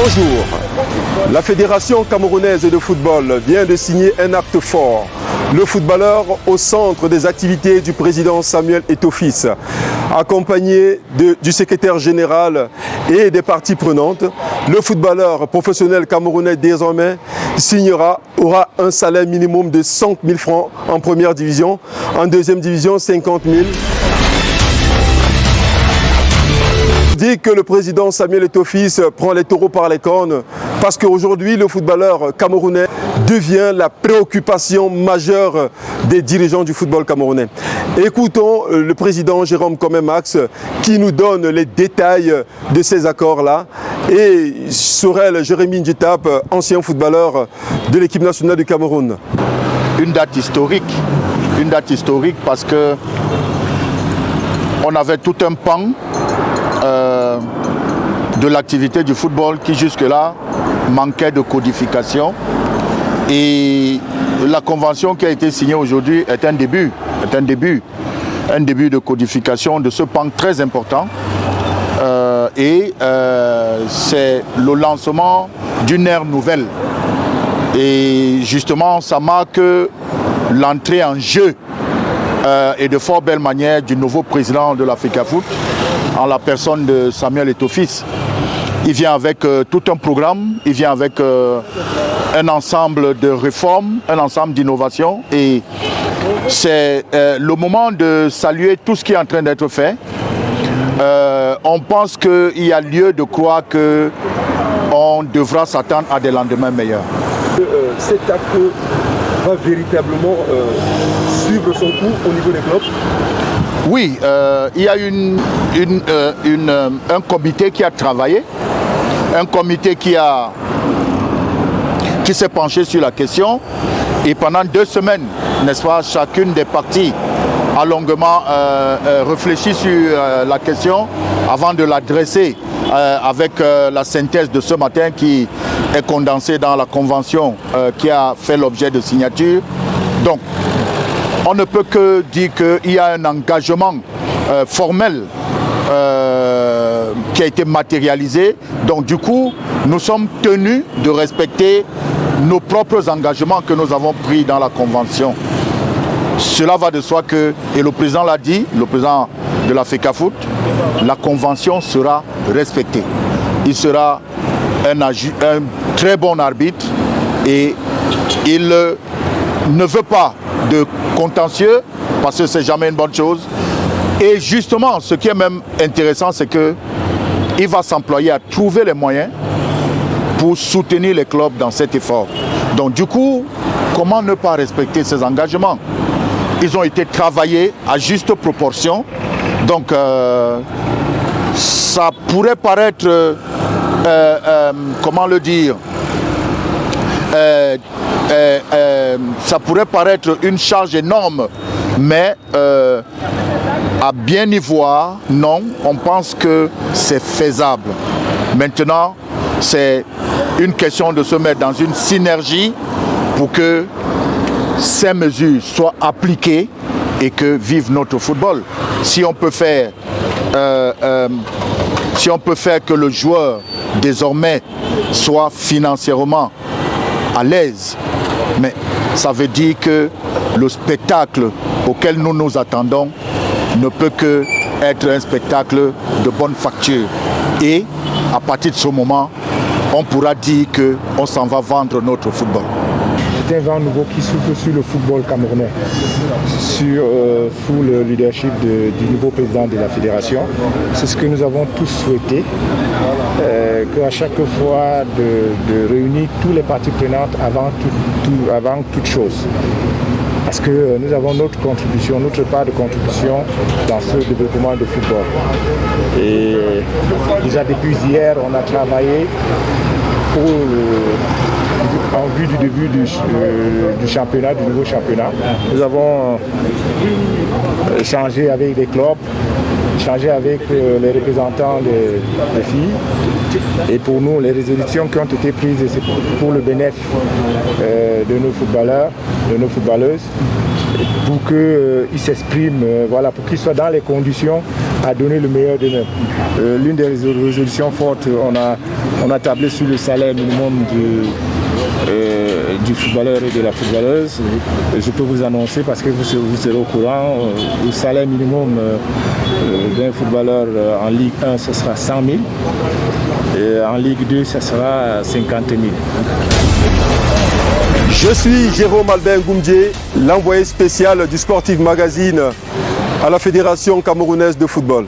Bonjour. La Fédération camerounaise de football vient de signer un acte fort. Le footballeur au centre des activités du président Samuel Eto'o-Fils, accompagné du secrétaire général et des parties prenantes. Le footballeur professionnel camerounais désormais aura un salaire minimum de 100 000 francs en première division, en deuxième division 50 000. Dit que le président Samuel Eto'o-Fils prend les taureaux par les cornes parce qu'aujourd'hui le footballeur camerounais devient la préoccupation majeure des dirigeants du football camerounais. Écoutons le président Jérôme Komé-Max qui nous donne les détails de ces accords-là et Sorel Jérémy Ndjitap, ancien footballeur de l'équipe nationale du Cameroun. Une date historique parce que on avait tout un pan de l'activité du football qui jusque-là manquait de codification. Et la convention qui a été signée aujourd'hui est un début de codification de ce pan très important. C'est le lancement d'une ère nouvelle. Et justement, ça marque l'entrée en jeu et de fort belle manière du nouveau président de l'Africafoot, en la personne de Samuel Eto'o-Fils. Il vient avec tout un programme, il vient avec un ensemble de réformes, un ensemble d'innovations. Et c'est le moment de saluer tout ce qui est en train d'être fait. On pense qu'il y a lieu de croire qu'on devra s'attendre à des lendemains meilleurs. Cet acte va véritablement suivre son cours au niveau des clubs? Oui, il y a un comité qui a travaillé, un comité qui s'est penché sur la question et pendant 2 semaines, n'est-ce pas, chacune des parties a longuement réfléchi sur la question avant de l'adresser avec la synthèse de ce matin qui est condensée dans la convention qui a fait l'objet de signature. Donc, on ne peut que dire qu'il y a un engagement formel qui a été matérialisé. Donc du coup, nous sommes tenus de respecter nos propres engagements que nous avons pris dans la Convention. Cela va de soi que, et le président l'a dit, le président de l'Africafoot, la Convention sera respectée. Il sera un très bon arbitre et il ne veut pas de contentieux parce que c'est jamais une bonne chose. Et justement, ce qui est même intéressant, c'est qu'il va s'employer à trouver les moyens pour soutenir les clubs dans cet effort. Donc du coup, comment ne pas respecter ces engagements? Ils ont été travaillés à juste proportion. Donc ça pourrait paraître, comment le dire, ça pourrait paraître une charge énorme, mais à bien y voir, non, on pense que c'est faisable. Maintenant, c'est une question de se mettre dans une synergie pour que ces mesures soient appliquées et que vive notre football. Si on peut faire que le joueur désormais soit financièrement à l'aise, mais ça veut dire que le spectacle auquel nous nous attendons ne peut que être un spectacle de bonne facture. Et à partir de ce moment, on pourra dire qu'on s'en va vendre notre football. C'est un vent nouveau qui souffle sur le football camerounais, sous le leadership du nouveau président de la fédération. C'est ce que nous avons tous souhaité, qu'à chaque fois de réunir tous les parties prenantes avant toute chose. Parce que nous avons notre contribution, notre part de contribution dans ce développement de football. Et déjà depuis hier, on a travaillé en vue du début du championnat, du nouveau championnat. Nous avons échangé avec les clubs, échangé avec les représentants des filles. Et pour nous, les résolutions qui ont été prises, c'est pour le bénéfice de nos footballeurs, de nos footballeuses, pour qu'ils s'expriment, voilà, pour qu'ils soient dans les conditions à donner le meilleur d'eux-mêmes. L'une des résolutions fortes, on a tablé sur le salaire minimum du footballeur et de la footballeuse. Je peux vous annoncer, parce que vous serez au courant, le salaire minimum d'un footballeur en Ligue 1, ce sera 100 000. Et en Ligue 2, ce sera 50 000. Je suis Jérôme Albin Goumdié, l'envoyé spécial du Sportif Magazine à la Fédération camerounaise de football.